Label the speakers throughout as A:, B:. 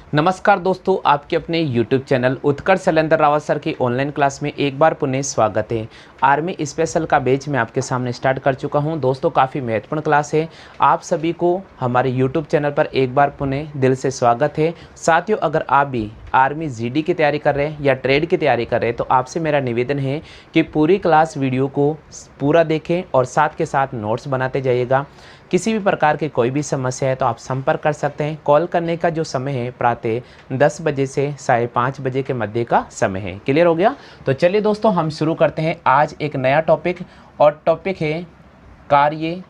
A: नमस्कार दोस्तों, आपके अपने YouTube चैनल उत्कर्ष शैलेंद्र रावत सर की ऑनलाइन क्लास में एक बार पुनः स्वागत है। आर्मी स्पेशल का बैच मैं आपके सामने स्टार्ट कर चुका हूं। दोस्तों, काफ़ी महत्वपूर्ण क्लास है। आप सभी को हमारे YouTube चैनल पर एक बार पुनः दिल से स्वागत है। साथियों, अगर आप भी आर्मी जीडी की तैयारी कर रहे हैं या ट्रेड की तैयारी कर रहे हैं तो आपसे मेरा निवेदन है कि पूरी क्लास वीडियो को पूरा देखें और साथ के साथ नोट्स बनाते जाइएगा। किसी भी प्रकार की कोई भी समस्या है तो आप संपर्क कर सकते हैं। कॉल करने का जो समय है प्रातः 10 बजे से 5:30 बजे के मध्य का समय है। क्लियर हो गया? तो चलिए दोस्तों, हम शुरू करते हैं आज एक नया टॉपिक, और टॉपिक है कार्य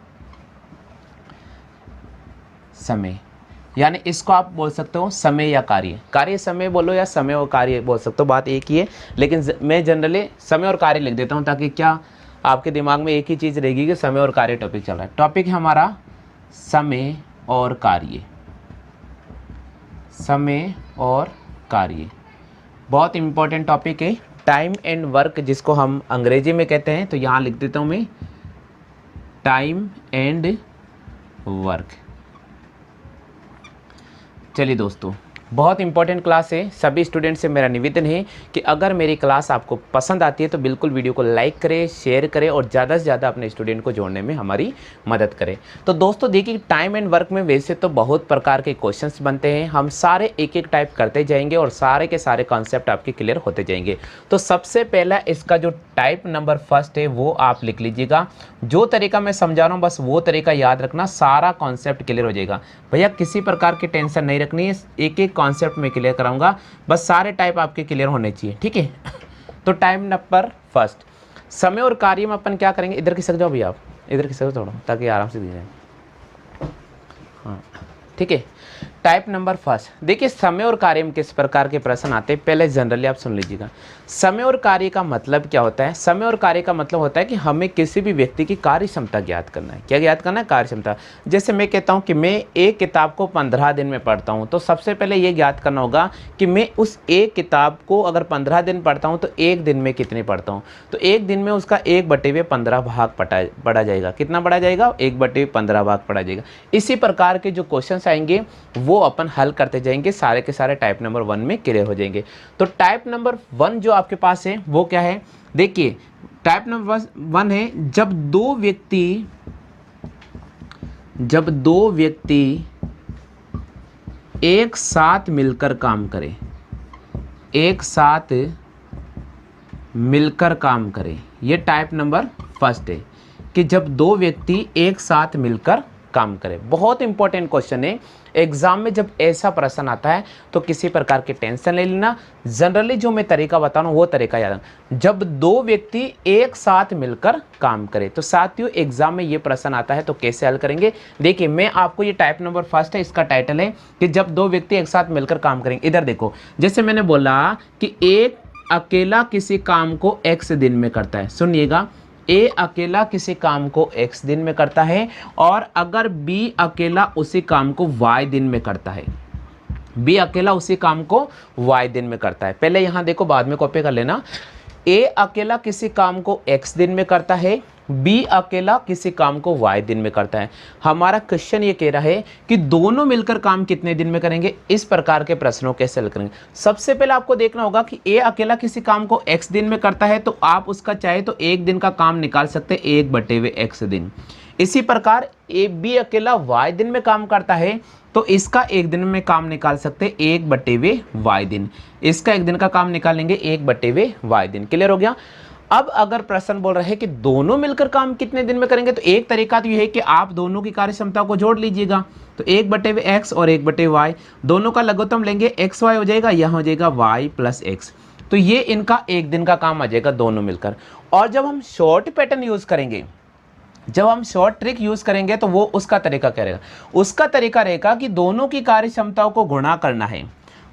A: समय। यानी इसको आप बोल सकते हो समय या कार्य। कार्य समय बोलो या समय और कार्य बोल सकते हो, बात एक ही है। लेकिन मैं जनरली समय और कार्य लिख देता हूँ ताकि क्या आपके दिमाग में एक ही चीज़ रहेगी कि समय और कार्य टॉपिक चल रहा है। टॉपिक है हमारा समय और कार्य। समय और कार्य बहुत इंपॉर्टेंट टॉपिक है। टाइम एंड वर्क जिसको हम अंग्रेजी में कहते हैं, तो यहाँ लिख देता हूँ मैं टाइम एंड वर्क। चलिए दोस्तों, बहुत इंपॉर्टेंट क्लास है। सभी स्टूडेंट से मेरा निवेदन है कि अगर मेरी क्लास आपको पसंद आती है तो बिल्कुल वीडियो को लाइक करें, शेयर करें और ज़्यादा से ज़्यादा अपने स्टूडेंट को जोड़ने में हमारी मदद करें। तो दोस्तों देखिए, टाइम एंड वर्क में वैसे तो बहुत प्रकार के क्वेश्चंस बनते हैं। हम सारे एक एक टाइप करते जाएंगे और सारे के सारे कॉन्सेप्ट आपके क्लियर होते जाएंगे। तो सबसे पहला इसका जो टाइप नंबर फर्स्ट है वो आप लिख लीजिएगा। जो तरीका मैं समझा रहा हूँ बस वो तरीका याद रखना, सारा कॉन्सेप्ट क्लियर हो जाएगा। भैया किसी प्रकार की टेंशन नहीं रखनी है, एक एक कॉन्सेप्ट में क्लियर कराऊंगा, बस सारे टाइप आपके क्लियर होने चाहिए, ठीक है। तो टाइम नंबर फर्स्ट, समय और कार्य में अपन क्या करेंगे। इधर खिसक जाओ भैया, आप इधर खिसक थोड़ा ताकि आराम से दी जाए। हाँ ठीक है। टाइप नंबर फर्स्ट, देखिए समय और कार्य में किस प्रकार के प्रश्न आते हैं पहले जनरली आप सुन लीजिएगा। समय और कार्य का मतलब क्या होता है? समय और कार्य का मतलब होता है कि हमें किसी भी व्यक्ति की कार्य क्षमता ज्ञात करना है। क्या ज्ञात करना है? कार्य क्षमता। जैसे मैं कहता हूं कि मैं एक किताब को 15 दिन में पढ़ता हूं, तो सबसे पहले ये ज्ञात करना होगा कि मैं उस एक किताब को अगर 15 दिन पढ़ता हूं तो एक दिन में कितने पढ़ता हूं। तो एक दिन में उसका 1/15 भाग पढ़ा जाएगा। कितना पढ़ा जाएगा? 1/15 भाग पढ़ा जाएगा। इसी प्रकार के जो क्वेश्चन आएंगे वो अपन हल करते जाएंगे, सारे के सारे टाइप नंबर 1 में क्लियर हो जाएंगे। तो टाइप नंबर 1 जो आपके पास है वो क्या है? देखिए टाइप नंबर 1 है जब दो व्यक्ति एक साथ मिलकर काम करें। एक साथ मिलकर काम करें, ये टाइप नंबर फर्स्ट है कि जब दो व्यक्ति एक साथ मिलकर काम करें। बहुत इंपॉर्टेंट क्वेश्चन है। एग्जाम में जब ऐसा प्रश्न आता है तो किसी प्रकार की टेंशन ले लेना। जनरली जो मैं तरीका बता रहा हूं वो तरीका याद रखना। जब दो व्यक्ति एक साथ मिलकर काम करें, तो साथियों एग्जाम में ये प्रश्न आता है तो कैसे हल करेंगे। देखिए मैं आपको, ये टाइप नंबर फर्स्ट है, इसका टाइटल है कि जब दो व्यक्ति एक साथ मिलकर काम करेंगे। इधर देखो, जैसे मैंने बोला कि एक अकेला किसी काम को x दिन में करता है। सुनिएगा, ए अकेला किसी काम को x दिन में करता है और अगर B अकेला उसी काम को y दिन में करता है। B अकेला उसी काम को y दिन में करता है। पहले यहां देखो, बाद में कॉपी कर लेना। ए अकेला किसी काम को x दिन में करता है, बी अकेला किसी काम को y दिन में करता है। हमारा क्वेश्चन ये कह रहा है कि दोनों मिलकर काम कितने दिन में करेंगे। इस प्रकार के प्रश्नों कैसे हल करेंगे। सबसे पहले आपको देखना होगा कि ए अकेला किसी काम को x दिन में करता है, तो आप उसका चाहे तो एक दिन का काम निकाल सकते हैं 1/x दिन। इसी प्रकार ए बी अकेला y दिन में काम करता है तो इसका एक दिन में काम निकाल सकते हैं 1/y दिन। इसका एक दिन का काम निकालेंगे 1/y दिन। क्लियर हो गया? अब अगर प्रश्न बोल रहे हैं कि दोनों मिलकर काम कितने दिन में करेंगे, तो एक तरीका तो यह है कि आप दोनों की कार्य क्षमता को जोड़ लीजिएगा। तो 1/x और 1/y दोनों का लघुत्तम लेंगे, xy हो जाएगा, यह हो जाएगा y + x। तो ये इनका एक दिन का काम आ जाएगा दोनों मिलकर। और जब हम शॉर्ट पैटर्न यूज करेंगे, जब हम शॉर्ट ट्रिक यूज करेंगे तो वो उसका तरीका क्या रहेगा? उसका तरीका रहेगा कि दोनों की कार्य क्षमताओं को गुणा करना है।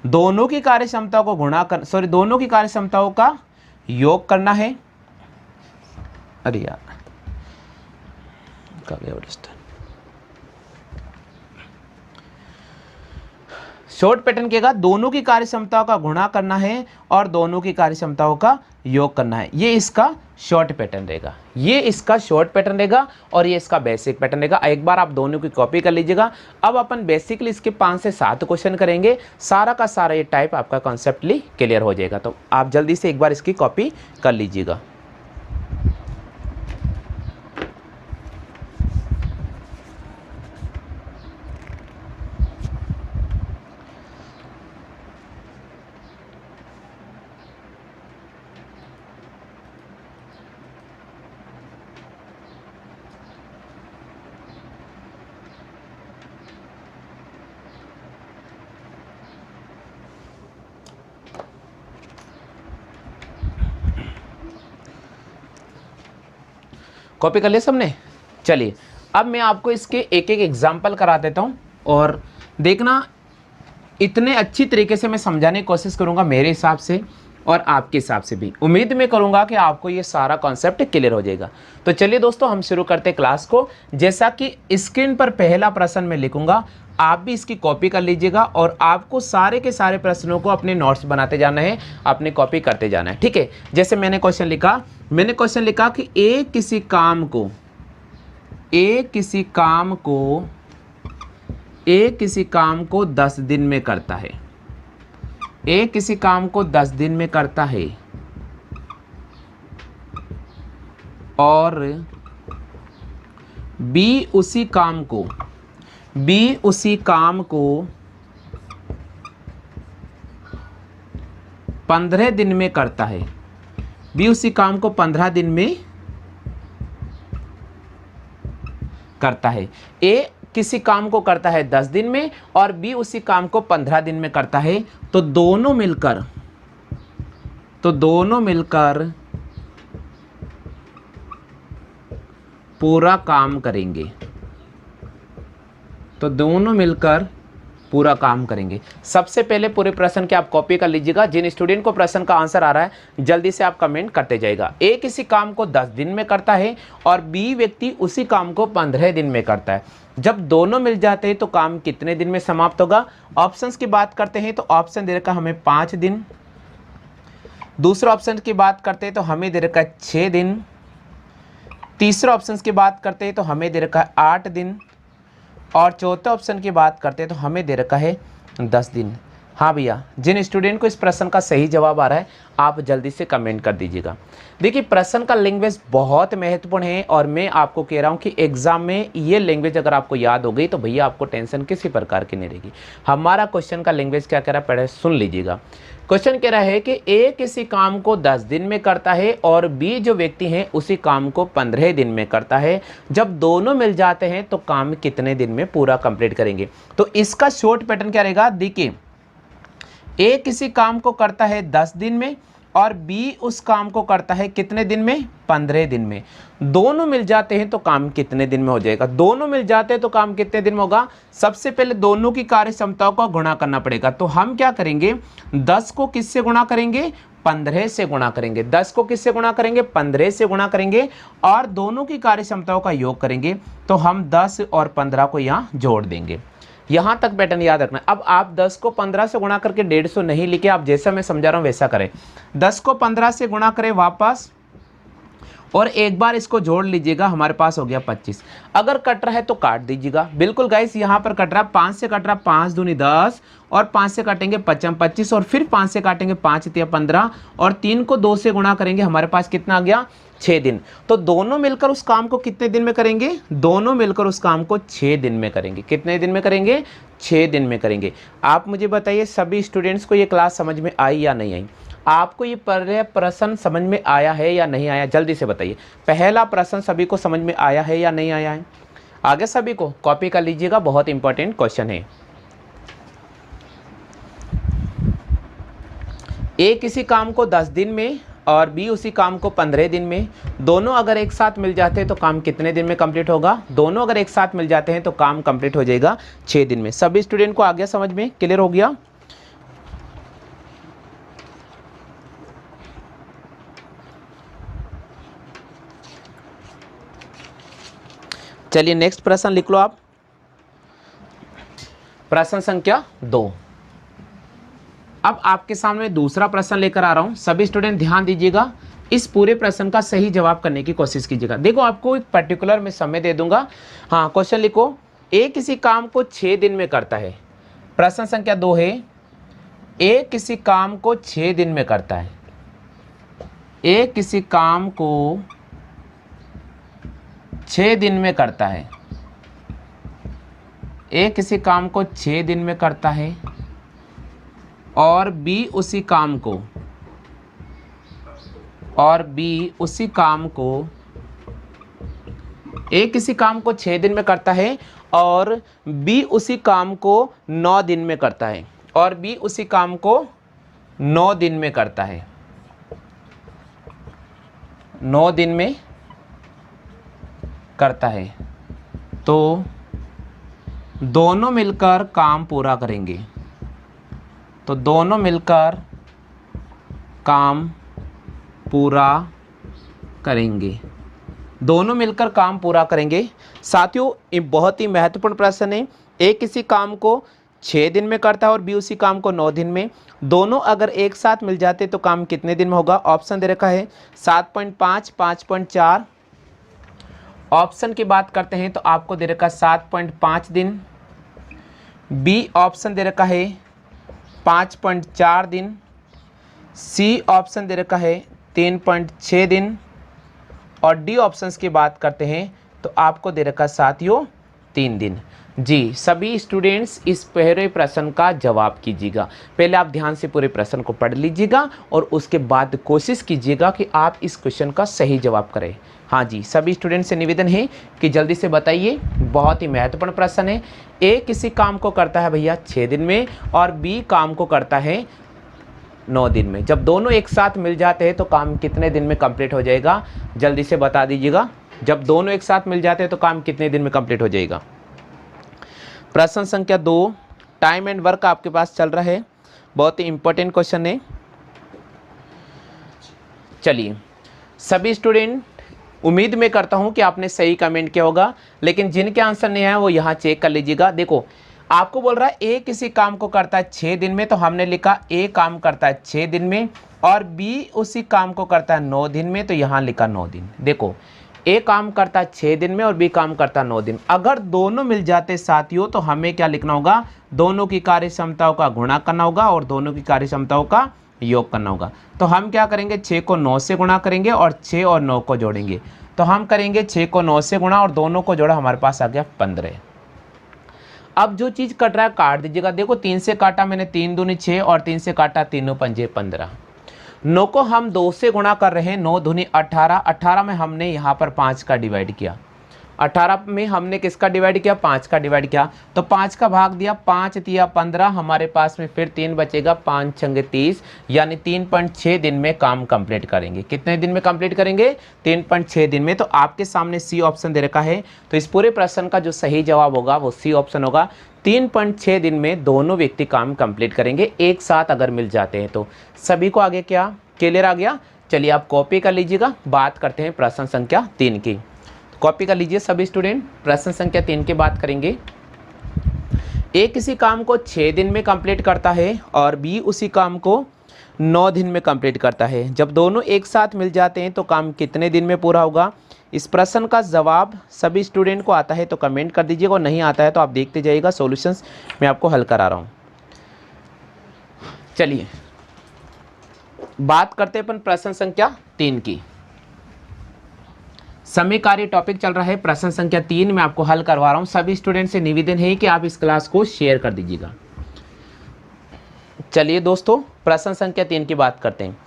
A: दोनों की कार्य क्षमताओं को दोनों की कार्य क्षमताओं का योग करना है। अरे यार शॉर्ट पैटर्न कहेगा दोनों की कार्य क्षमताओं का गुणा करना है और दोनों की कार्य क्षमताओं का योग करना है। ये इसका शॉर्ट पैटर्न रहेगा, ये इसका शॉर्ट पैटर्न रहेगा और ये इसका बेसिक पैटर्न रहेगा। एक बार आप दोनों की कॉपी कर लीजिएगा। अब अपन बेसिकली इसके 5 से 7 क्वेश्चन करेंगे, सारा का सारा ये टाइप आपका कॉन्सेप्टली क्लियर हो जाएगा। तो आप जल्दी से एक बार इसकी कॉपी कर लीजिएगा। कॉपी कर लिया सबने? चलिए अब मैं आपको इसके एक एक एग्जाम्पल करा देता हूँ और देखना, इतने अच्छी तरीके से मैं समझाने की कोशिश करूँगा मेरे हिसाब से और आपके हिसाब से भी। उम्मीद मैं करूँगा कि आपको ये सारा कॉन्सेप्ट क्लियर हो जाएगा। तो चलिए दोस्तों हम शुरू करते हैं क्लास को। जैसा कि स्क्रीन पर पहला प्रश्न मैं लिखूँगा, आप भी इसकी कॉपी कर लीजिएगा और आपको सारे के सारे प्रश्नों को अपने नोट्स बनाते जाना है, अपनी कॉपी करते जाना है, ठीक है। जैसे मैंने क्वेश्चन लिखा कि ए किसी काम को 10 दिन में करता है। ए किसी काम को 10 दिन में करता है और बी उसी काम को 15 दिन में करता है। बी उसी काम को 15 दिन में करता है। ए किसी काम को करता है 10 दिन में और बी उसी काम को 15 दिन में करता है। तो दोनों मिलकर पूरा काम करेंगे। सबसे पहले पूरे प्रश्न के आप कॉपी कर लीजिएगा। जिन स्टूडेंट को प्रश्न का आंसर आ रहा है जल्दी से आप कमेंट करते जाइएगा। ए किसी काम को 10 दिन में करता है और बी व्यक्ति उसी काम को 15 दिन में करता है। जब दोनों मिल जाते हैं तो काम कितने दिन में समाप्त होगा? ऑप्शंस की बात करते हैं तो ऑप्शन दे रखा हमें 5 दिन। दूसरा ऑप्शन की बात करते हैं तो हमें दे रखा है 6 दिन। तीसरा ऑप्शन की बात करते हैं तो हमें दे रखा है 8 दिन और चौथे ऑप्शन की बात करते हैं तो हमें दे रखा है 10 दिन। हाँ भैया, जिन स्टूडेंट को इस प्रश्न का सही जवाब आ रहा है आप जल्दी से कमेंट कर दीजिएगा। देखिए प्रश्न का लैंग्वेज बहुत महत्वपूर्ण है और मैं आपको कह रहा हूँ कि एग्जाम में ये लैंग्वेज अगर आपको याद हो गई तो भैया आपको टेंशन किसी प्रकार की नहीं रहेगी। हमारा क्वेश्चन का लैंग्वेज क्या कह रहा है पहले सुन लीजिएगा। क्वेश्चन कह रहा है कि ए किसी काम को 10 दिन में करता है और बी जो व्यक्ति हैं उसी काम को 15 दिन में करता है। जब दोनों मिल जाते हैं तो काम कितने दिन में पूरा कंप्लीट करेंगे? तो इसका शॉर्ट पैटर्न क्या रहेगा? देखिए ए किसी काम को करता है 10 दिन में और बी उस काम को करता है कितने दिन में? 15 दिन में। दोनों मिल जाते हैं तो काम कितने दिन में हो जाएगा? दोनों मिल जाते हैं तो काम कितने दिन में होगा? सबसे पहले दोनों की कार्य क्षमताओं का गुणा करना पड़ेगा। तो हम क्या करेंगे? 10 को किससे गुणा करेंगे? 15 से गुणा करेंगे। 10 को किससे गुणा करेंगे? 15 से गुणा करेंगे और दोनों की कार्य क्षमताओं का योग करेंगे। तो हम 10 और 15 को यहाँ जोड़ देंगे। यहाँ तक पैटर्न याद रखना। अब आप 10 को 15 से गुणा करके 150 नहीं लिखे, आप जैसा मैं समझा रहा हूँ वैसा करें। 10 को 15 से गुणा करें वापस और एक बार इसको जोड़ लीजिएगा, हमारे पास हो गया 25। अगर कट रहा है तो काट दीजिएगा। बिल्कुल गाइस, यहाँ पर कट रहा है 5 से कट रहा है 5 दूनी 10 और 5 से काटेंगे 25 और फिर 5 से काटेंगे 5 तिया 15 और 3 को 2 से गुणा करेंगे, हमारे पास कितना आ गया? 6 दिन। तो दोनों मिलकर उस काम को कितने दिन में करेंगे? दोनों मिलकर उस काम को 6 दिन में करेंगे। कितने दिन में करेंगे? 6 दिन में करेंगे। आप मुझे बताइए सभी स्टूडेंट्स को ये क्लास समझ में आई या नहीं आई? आपको ये प्रश्न समझ में आया है या नहीं आया? जल्दी से बताइए। पहला प्रश्न सभी को समझ में आया है या नहीं आया है? आगे सभी को कॉपी कर लीजिएगा, बहुत इंपॉर्टेंट क्वेश्चन है। ए किसी काम को 10 दिन में और बी उसी काम को 15 दिन में। दोनों अगर एक साथ मिल जाते हैं तो काम कितने दिन में कंप्लीट होगा? दोनों अगर एक साथ मिल जाते हैं तो काम कंप्लीट हो जाएगा 6 दिन में। सभी स्टूडेंट को आ गया समझ में? क्लियर हो गया? चलिए नेक्स्ट प्रश्न लिख लो आप। प्रश्न संख्या 2। अब आपके सामने दूसरा प्रश्न लेकर आ रहा हूं, सभी स्टूडेंट ध्यान दीजिएगा, इस पूरे प्रश्न का सही जवाब करने की कोशिश कीजिएगा। देखो आपको एक पर्टिकुलर में समय दे दूंगा। हाँ, क्वेश्चन लिखो, ए किसी काम को 6 दिन में करता है। प्रश्न संख्या 2 है, ए किसी काम को 6 दिन में करता है। ए किसी काम को 6 दिन में करता है। ए किसी काम को 6 दिन में करता है और बी उसी काम को ए किसी काम को 6 दिन में करता है और बी उसी काम को 9 दिन में करता है, और बी उसी काम को 9 दिन में करता है, 9 दिन में करता है। तो दोनों मिलकर काम पूरा करेंगे। तो दोनों मिलकर काम पूरा करेंगे। दोनों मिलकर काम पूरा करेंगे। साथियों, ये बहुत ही महत्वपूर्ण प्रश्न है। ए किसी काम को 6 दिन में करता है और बी उसी काम को 9 दिन में। दोनों अगर एक साथ मिल जाते तो काम कितने दिन में होगा? ऑप्शन दे रखा है 7.5, 5.4। ऑप्शन की बात करते हैं तो आपको दे रखा 7.5 दिन। बी ऑप्शन दे रखा है 5.4 दिन। सी ऑप्शन दे रखा है 3.6 दिन। और डी ऑप्शंस की बात करते हैं तो आपको दे रखा साथियों 3 दिन। जी, सभी स्टूडेंट्स इस पहले प्रश्न का जवाब कीजिएगा। पहले आप ध्यान से पूरे प्रश्न को पढ़ लीजिएगा और उसके बाद कोशिश कीजिएगा कि आप इस क्वेश्चन का सही जवाब करें। हाँ जी, सभी स्टूडेंट से निवेदन है कि जल्दी से बताइए, बहुत ही महत्वपूर्ण प्रश्न है। ए किसी काम को करता है भैया 6 दिन में और बी काम को करता है 9 दिन में। जब दोनों एक साथ मिल जाते हैं तो काम कितने दिन में कंप्लीट हो जाएगा? जल्दी से बता दीजिएगा। जब दोनों एक साथ मिल जाते हैं तो काम कितने दिन में कंप्लीट हो जाएगा? प्रश्न संख्या 2, टाइम एंड वर्क आपके पास चल रहा है, बहुत ही इंपॉर्टेंट क्वेश्चन है। चलिए, सभी स्टूडेंट उम्मीद में करता हूं कि आपने सही कमेंट किया होगा, लेकिन जिनके आंसर नहीं आया वो यहाँ चेक कर लीजिएगा। देखो, आपको बोल रहा है ए किसी काम को करता है 6 दिन में, तो हमने लिखा ए काम करता है 6 दिन में और बी उसी काम को करता है 9 दिन में, तो यहाँ लिखा 9 दिन। देखो, ए काम करता है 6 दिन में और बी काम करता है 9 दिन। अगर दोनों मिल जाते साथियों तो हमें क्या लिखना होगा? दोनों की कार्य क्षमताओं का गुणा करना होगा और दोनों की कार्य क्षमताओं का योग करना होगा। तो हम क्या करेंगे? 6 को 9 से गुणा करेंगे और 6 और 9 को जोड़ेंगे। तो हम करेंगे 6 को 9 से गुणा और दोनों को जोड़ा, हमारे पास आ गया 15। अब जो चीज़ कट रहा है काट दीजिएगा। देखो, 3 से काटा मैंने, 3 दूनी 6 और 3 से काटा 3 पंजे 15। 9 को हम 2 से गुणा कर रहे हैं, 9 दूनी 18। 18 में हमने यहाँ पर 5 का डिवाइड किया। 18 में हमने किसका डिवाइड किया? 5 का डिवाइड किया। तो 5 का भाग दिया, 5 दिया 15, हमारे पास में फिर 3 बचेगा, 5 छंगे 30, यानी 3.6 दिन में काम कंप्लीट करेंगे। कितने दिन में कंप्लीट करेंगे? 3.6 दिन में। तो आपके सामने सी ऑप्शन दे रखा है, तो इस पूरे प्रश्न का जो सही जवाब होगा वो सी ऑप्शन होगा। 3.6 दिन में दोनों व्यक्ति काम कंप्लीट करेंगे, एक साथ अगर मिल जाते हैं तो। सभी को आगे क्या क्लियर आ गया? चलिए आप कॉपी कर लीजिएगा। बात करते हैं प्रश्न संख्या 3 की। कॉपी कर लीजिए सभी स्टूडेंट। प्रश्न संख्या 3 की बात करेंगे। ए किसी काम को 6 दिन में कंप्लीट करता है और बी उसी काम को 9 दिन में कंप्लीट करता है। जब दोनों एक साथ मिल जाते हैं तो काम कितने दिन में पूरा होगा? इस प्रश्न का जवाब सभी स्टूडेंट को आता है तो कमेंट कर दीजिएगा, और नहीं आता है तो आप देखते जाइएगा, सॉल्यूशंस मैं आपको हल करा रहा हूँ। चलिए बात करते हैं अपन प्रश्न संख्या 3 की। समयकारी टॉपिक चल रहा है, प्रश्न संख्या 3 में आपको हल करवा रहा हूं। सभी स्टूडेंट से निवेदन है कि आप इस क्लास को शेयर कर दीजिएगा। चलिए दोस्तों, प्रश्न संख्या 3 की बात करते हैं।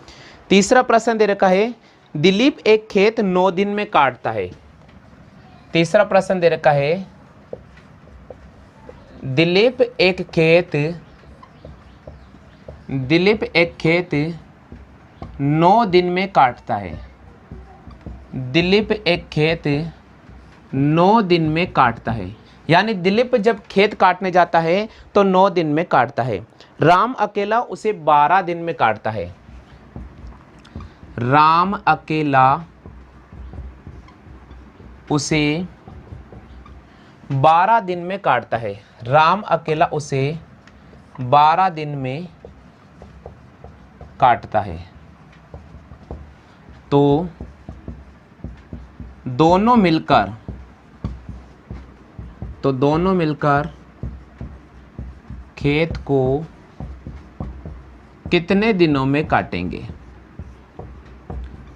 A: तीसरा प्रश्न दे रखा है, दिलीप एक खेत 9 दिन में काटता है। तीसरा प्रश्न दे रखा है, दिलीप एक खेत 9 दिन में काटता है। दिलीप एक खेत 9 दिन में काटता है, यानी दिलीप जब खेत काटने जाता है तो 9 दिन में काटता है। राम अकेला उसे 12 दिन में काटता है। राम अकेला उसे 12 दिन में काटता है। राम अकेला उसे 12 दिन में काटता है तो दोनों मिलकर खेत को कितने दिनों में काटेंगे?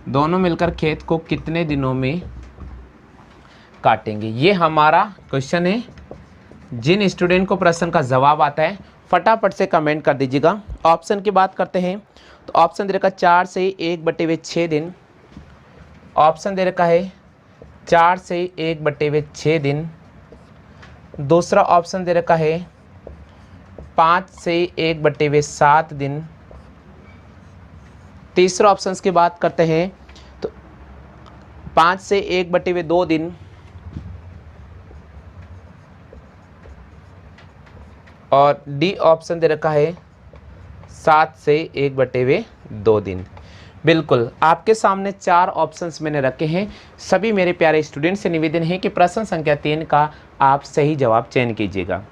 A: दोनों मिलकर खेत को कितने दिनों में काटेंगे? ये हमारा क्वेश्चन है। जिन स्टूडेंट को प्रश्न का जवाब आता है फटाफट से कमेंट कर दीजिएगा। ऑप्शन की बात करते हैं तो ऑप्शन दे रखा 4 से 1/6 दिन। ऑप्शन दे रखा है 4 से 1/6 दिन। दूसरा ऑप्शन दे रखा है 5 से 1/7 दिन। तीसरा ऑप्शन की बात करते हैं तो 5 से 1/2 दिन। और डी ऑप्शन दे रखा है 7 से 1/2 दिन। बिल्कुल आपके सामने 4 ऑप्शंस मैंने रखे हैं। सभी मेरे प्यारे स्टूडेंट से निवेदन है कि प्रश्न संख्या 3 का आप सही जवाब चयन कीजिएगा।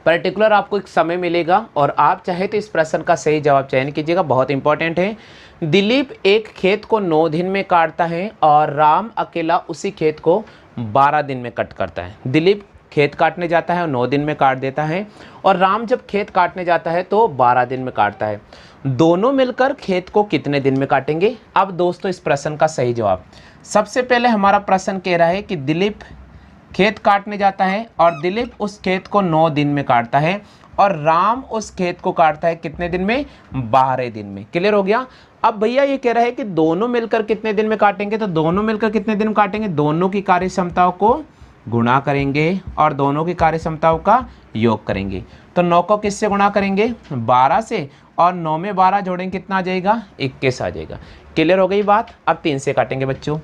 A: पर्टिकुलर आपको एक समय मिलेगा और आप चाहे तो इस प्रश्न का सही जवाब चयन कीजिएगा, बहुत इंपॉर्टेंट है। दिलीप एक खेत को 9 दिन में काटता है और राम अकेला उसी खेत को 12 दिन में कट करता है। दिलीप खेत काटने जाता है और 9 दिन में काट देता है और राम जब खेत काटने जाता है तो 12 दिन में काटता है। दोनों मिलकर खेत को कितने दिन में काटेंगे? अब दोस्तों इस प्रश्न का सही जवाब, सबसे पहले हमारा प्रश्न कह रहा है कि दिलीप खेत काटने जाता है और दिलीप उस खेत को 9 दिन में काटता है और राम उस खेत को काटता है कितने दिन में? 12 दिन में। क्लियर हो गया? अब भैया ये कह रहा है कि दोनों मिलकर कितने दिन में काटेंगे, तो दोनों मिलकर कितने दिन में काटेंगे? दोनों की कार्य क्षमताओं को गुणा करेंगे और दोनों की कार्य क्षमताओं का योग करेंगे। तो 9 को किससे गुणा करेंगे? 12 से, और 9 में 12 जोड़ेंगे कितना आ जाएगा? 21 आ जाएगा। क्लियर हो गई बात? अब 3 से काटेंगे बच्चों।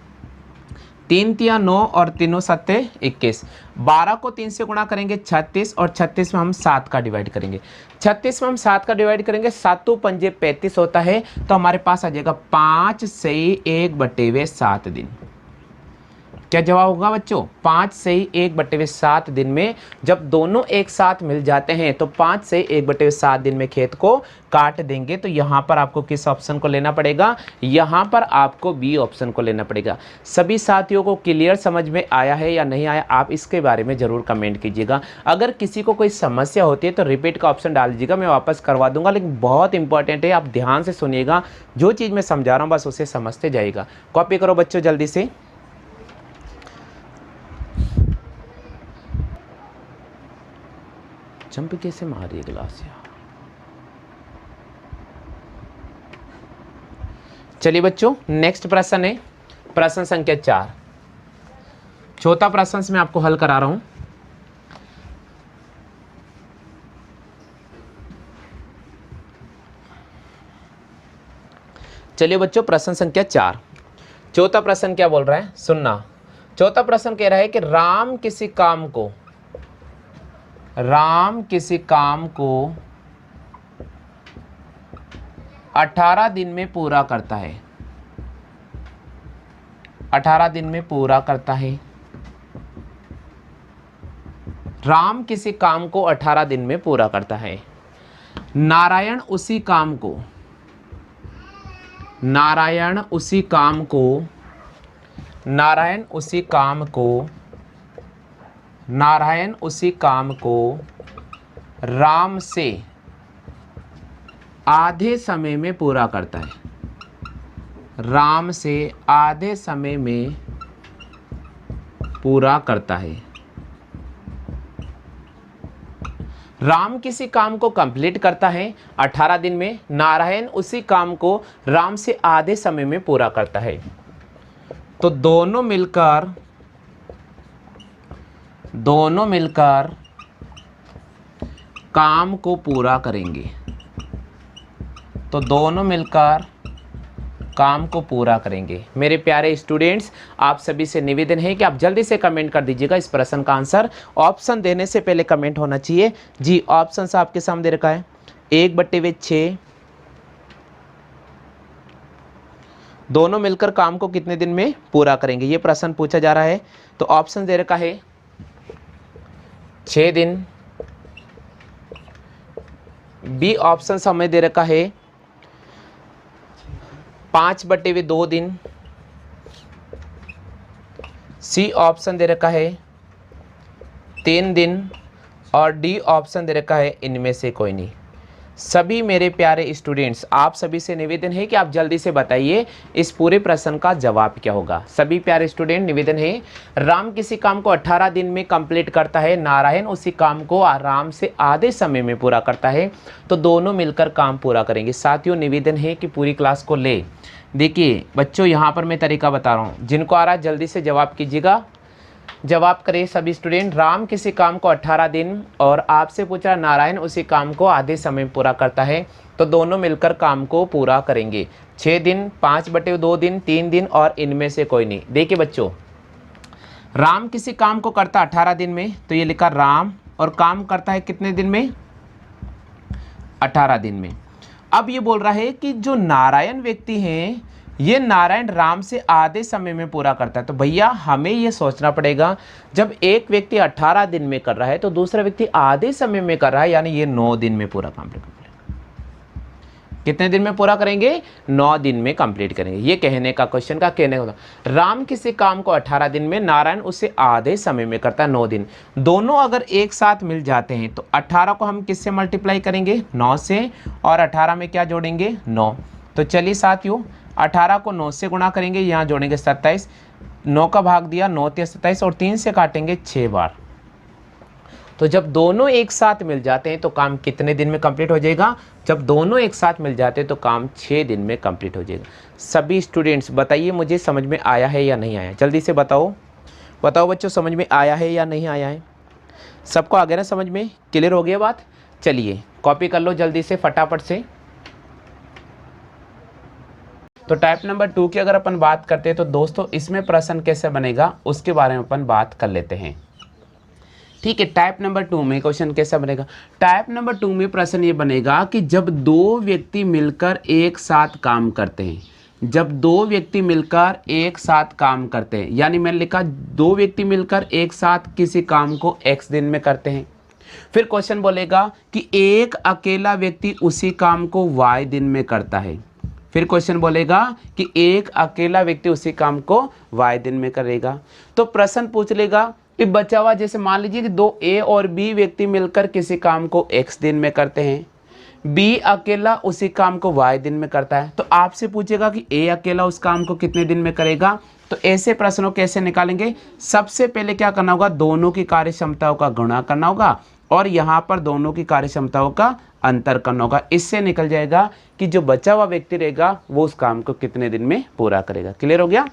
A: 3 तिया 9 और तीनों सत्ते 21। 12 को 3 से गुणा करेंगे 36 और 36 में हम 7 का डिवाइड करेंगे। 36 में हम 7 का डिवाइड करेंगे, 7 पंजे 35 होता है, तो हमारे पास आ जाएगा 5 से 1/7 दिन। क्या जवाब होगा बच्चों? 5 से 1/7 दिन में जब दोनों एक साथ मिल जाते हैं तो 5 से 1/7 दिन में खेत को काट देंगे। तो यहाँ पर आपको किस ऑप्शन को लेना पड़ेगा? यहाँ पर आपको बी ऑप्शन को लेना पड़ेगा। सभी साथियों को क्लियर समझ में आया है या नहीं आया, आप इसके बारे में ज़रूर कमेंट कीजिएगा। अगर किसी को कोई समस्या होती है तो रिपीट का ऑप्शन डाल दीजिएगा, मैं वापस करवा दूंगा। लेकिन बहुत इंपॉर्टेंट है, आप ध्यान से सुनिएगा, जो चीज़ मैं समझा रहा हूँ बस उसे समझते जाइएगा। कॉपी करो बच्चों जल्दी से। जंप कैसे मार रही है गिलास यार। चलिए बच्चों नेक्स्ट प्रश्न है प्रश्न संख्या 4। चौथा प्रश्न मैं आपको हल करा रहा हूं। चलिए बच्चों प्रश्न संख्या 4। चौथा प्रश्न क्या बोल रहा है सुनना। चौथा प्रश्न कह रहा है कि राम किसी काम को 18 दिन में पूरा करता है। 18 दिन में पूरा करता है। राम किसी काम को 18 दिन में पूरा करता है। नारायण उसी काम को राम से आधे समय में पूरा करता है। राम से आधे समय में पूरा करता है। राम किसी काम को कंप्लीट करता है 18 दिन में, नारायण उसी काम को राम से आधे समय में पूरा करता है। तो दोनों मिलकर काम को पूरा करेंगे। तो दोनों मिलकर काम को पूरा करेंगे। मेरे प्यारे स्टूडेंट्स, आप सभी से निवेदन है कि आप जल्दी से कमेंट कर दीजिएगा इस प्रश्न का आंसर। ऑप्शन देने से पहले कमेंट होना चाहिए जी। ऑप्शन आपके सामने दे रखा है 1/6। दोनों मिलकर काम को कितने दिन में पूरा करेंगे, ये प्रश्न पूछा जा रहा है। तो ऑप्शन दे रखा है 6 दिन। बी ऑप्शन हमें दे रखा है 5/2 दिन, सी ऑप्शन दे रखा है 3 दिन, और डी ऑप्शन दे रखा है इनमें से कोई नहीं। सभी मेरे प्यारे स्टूडेंट्स, आप सभी से निवेदन है कि आप जल्दी से बताइए इस पूरे प्रश्न का जवाब क्या होगा। सभी प्यारे स्टूडेंट, निवेदन है, राम किसी काम को 18 दिन में कंप्लीट करता है, नारायण उसी काम को आराम से आधे समय में पूरा करता है, तो दोनों मिलकर काम पूरा करेंगे। साथियों, निवेदन है कि पूरी क्लास को ले। देखिए बच्चों, यहाँ पर मैं तरीका बता रहा हूँ, जिनको आ रहा है जल्दी से जवाब कीजिएगा। जवाब करें सभी स्टूडेंट। राम किसी काम को 18 दिन और आपसे पूछा नारायण उसी काम को आधे समय में पूरा करता है, तो दोनों मिलकर काम को पूरा करेंगे। 6 दिन, 5/2 दिन, 3 दिन और इनमें से कोई नहीं। देखिए बच्चों, राम किसी काम को करता 18 दिन में, तो ये लिखा राम, और काम करता है कितने दिन में? 18 दिन में। अब ये बोल रहा है कि जो नारायण व्यक्ति हैं, ये नारायण राम से आधे समय में पूरा करता है। तो भैया हमें ये सोचना पड़ेगा, जब एक व्यक्ति 18 दिन में कर रहा है तो दूसरा व्यक्ति आधे समय में कर रहा है, यानी ये 9 दिन में पूरा कंप्लीट करेगा। कितने दिन में पूरा करेंगे? 9 दिन में कंप्लीट करेंगे। ये कहने का क्वेश्चन का कहने का, राम किसी काम को 18 दिन में, नारायण उसे आधे समय में करता है 9 दिन। दोनों अगर एक साथ मिल जाते हैं तो 18 को हम किससे मल्टीप्लाई करेंगे? 9 से, और 18 में क्या जोड़ेंगे? 9। तो चलिए साथियों, 18 को 9 से गुणा करेंगे, यहाँ जोड़ेंगे 27, 9 का भाग दिया, 9 × 27, और 3 से काटेंगे 6 बार। तो जब दोनों एक साथ मिल जाते हैं तो काम कितने दिन में कंप्लीट हो जाएगा? जब दोनों एक साथ मिल जाते हैं तो काम 6 दिन में कंप्लीट हो जाएगा। सभी स्टूडेंट्स बताइए मुझे समझ में आया है या नहीं आया? जल्दी से बताओ बच्चों, समझ में आया है या नहीं आया है? सबको आ गया ना समझ में? क्लियर हो गया बात? चलिए कॉपी कर लो जल्दी से फटाफट से। तो टाइप नंबर 2 की अगर अपन बात करते हैं तो दोस्तों इसमें प्रश्न कैसे बनेगा उसके बारे में अपन बात कर लेते हैं। ठीक है, टाइप नंबर 2 में क्वेश्चन कैसा बनेगा? टाइप नंबर 2 में प्रश्न ये बनेगा कि जब दो व्यक्ति मिलकर एक साथ काम करते हैं, जब दो व्यक्ति मिलकर एक साथ काम करते हैं, यानी मैंने लिखा 2 व्यक्ति मिलकर एक साथ किसी काम को x दिन में करते हैं। फिर क्वेश्चन बोलेगा कि एक अकेला व्यक्ति उसी काम को y दिन में करता है। फिर क्वेश्चन बोलेगा कि एक अकेला व्यक्ति उसी काम को y दिन में करेगा। तो प्रश्न पूछ लेगा कि बचा हुआ, जैसे मान लीजिए कि 2 A और B व्यक्ति मिलकर किसी काम को x दिन में करते हैं, B अकेला उसी काम को y दिन में करता है, तो आपसे पूछेगा कि A अकेला उस काम को कितने दिन में करेगा। तो ऐसे प्रश्नों कैसे निकालेंगे? सबसे पहले क्या करना होगा? दोनों की कार्य क्षमताओं का गुणा करना होगा और यहाँ पर दोनों की कार्य क्षमताओं का अंतर करना होगा। इससे निकल जाएगा कि जो बचा हुआ व्यक्ति रहेगा वो उस काम को कितने दिन में पूरा करेगा। क्लियर हो गया?